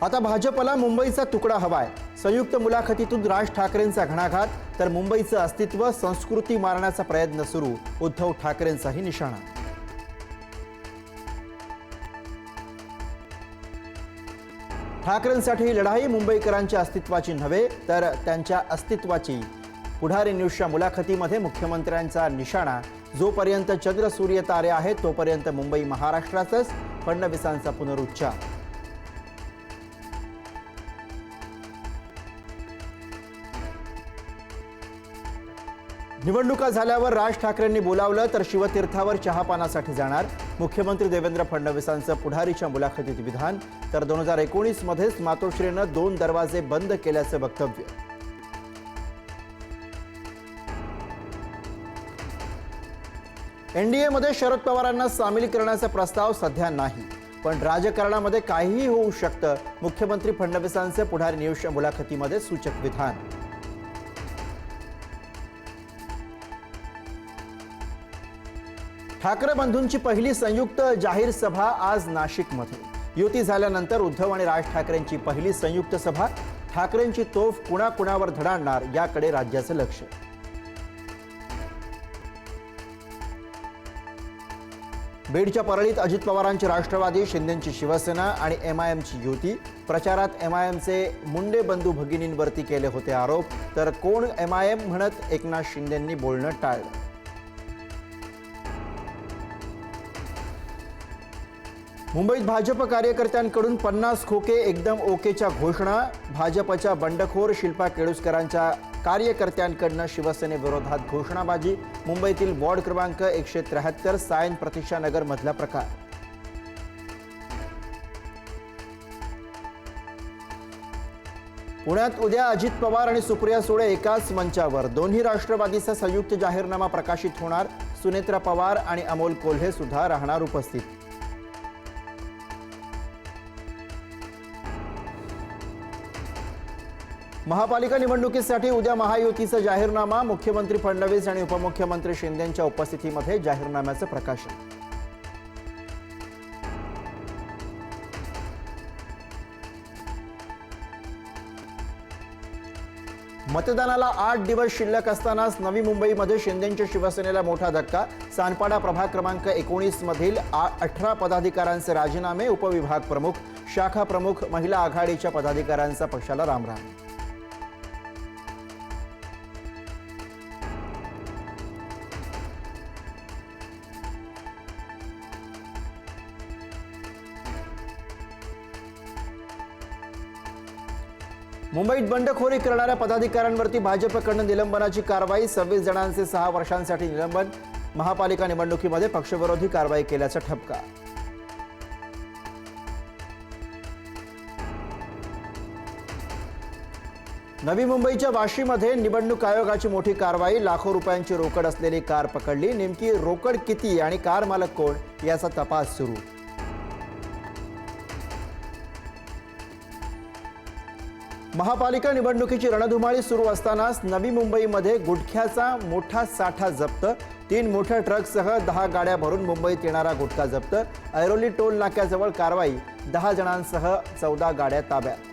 आता भाजपला मुंबईचा तुकडा हवाय। संयुक्त मुलाखतीतून राज ठाकरेंचा घणाघात, तर मुंबईचं अस्तित्व संस्कृती मारण्याचा प्रयत्न सुरू। उद्धव ठाकरेंचाही निशाणा। ठाकरेंसाठी ही लढाई मुंबईकरांच्या अस्तित्वाची नव्हे, तर त्यांच्या अस्तित्वाची। पुढारी न्यूजच्या मुलाखतीमध्ये मुख्यमंत्र्यांचा निशाणा। जोपर्यंत चंद्र सूर्य तारे आहेत तोपर्यंत मुंबई महाराष्ट्राचंच, फडणवीसांचा पुनरुच्चार। निवडणुका झाल्यावर राज ठाकरेंनी बोलावलं तर शिवतीर्थावर चहापानासाठी जाणार। मुख्यमंत्री देवेंद्र फडणवीसांचं पुढारीच्या मुलाखतीत विधान। तर 2019 मध्येच मातोश्रीनं 2 दरवाजे बंद केल्याचं वक्तव्य। एनडीए मध्ये शरद पवारांना सामील करण्याचा प्रस्ताव सध्या नाही, पण राजकारणामध्ये काहीही होऊ शकतं। मुख्यमंत्री फडणवीसांचे पुढारी न्यूजच्या मुलाखतीमध्ये सूचक विधान। ठाकरे बंधूंची पहिली संयुक्त जाहीर सभा आज नाशिकमध्ये। युती झाल्यानंतर उद्धव आणि राज ठाकरेंची पहिली संयुक्त सभा। ठाकरेंची तोफ कुणाकुणावर धडाडणार याकडे राज्याचं लक्ष। बीडच्या परळीत अजित पवारांची राष्ट्रवादी, शिंदेंची शिवसेना आणि एमआयएमची युती। प्रचारात एमआयएमचे मुंडे बंधू भगिनींवरती केले होते आरोप, तर कोण एमआयएम म्हणत एकनाथ शिंदेंनी बोलणं टाळलं। मुंबईत भाजप कार्यकर्त्यांकडून 50 खोके एकदम ओकेच्या घोषणा। भाजपच्या बंडखोर शिल्पा केळुसकरांच्या कार्यकर्त्यांकडून शिवसेनेविरोधात घोषणाबाजी। मुंबईतील वॉर्ड क्रमांक 173 सायन प्रतीक्षानगर मधला प्रकार। पुण्यात उद्या अजित पवार आणि सुप्रिया सुळे एकाच मंचावर। दोन्ही राष्ट्रवादीचा संयुक्त जाहीरनामा प्रकाशित होणार। सुनेत्रा पवार आणि अमोल कोल्हे सुद्धा राहणार उपस्थित। महापालिका निवडणुकीसाठी उद्या महायुतीचा जाहीरनामा। मुख्यमंत्री फडणवीस आणि उपमुख्यमंत्री शिंदेंच्या उपस्थितीमध्ये जाहीरनाम्याचं प्रकाशन। मतदानाला 8 दिवस शिल्लक असतानाच नवी मुंबईमध्ये शिंदेंच्या शिवसेनेला मोठा धक्का। सानपाडा प्रभाग क्रमांक 19 मधील 18 पदाधिकाऱ्यांचे राजीनामे। उपविभाग प्रमुख, शाखा प्रमुख, महिला आघाडीच्या पदाधिकाऱ्यांचा पक्षाला रामराम। मुंबईत बंडखोरी करणाऱ्या पदाधिकाऱ्यांवरती भाजपकडून निलंबनाची कारवाई। 26 जणांचे 6 वर्षांसाठी निलंबन। महापालिका निवडणुकीमध्ये पक्षविरोधी कारवाई केल्याचा ठपका। नवी मुंबईच्या वाशीमध्ये निवडणूक आयोगाची मोठी कारवाई। लाखो रुपयांची रोकड असलेली कार पकडली। नेमकी रोकड किती आणि कार मालक कोण याचा तपास सुरू। महापालिका निवडणुकीची रणधुमाळी सुरू असतानाच नवी मुंबईमध्ये गुटख्याचा मोठा साठा जप्त। 3 मोठ्या ट्रकसह 10 गाड्या भरून मुंबईत येणारा गुटखा जप्त। ऐरोली टोल नाक्याजवळ कारवाई। 10 जणांसह 14 गाड्या ताब्यात।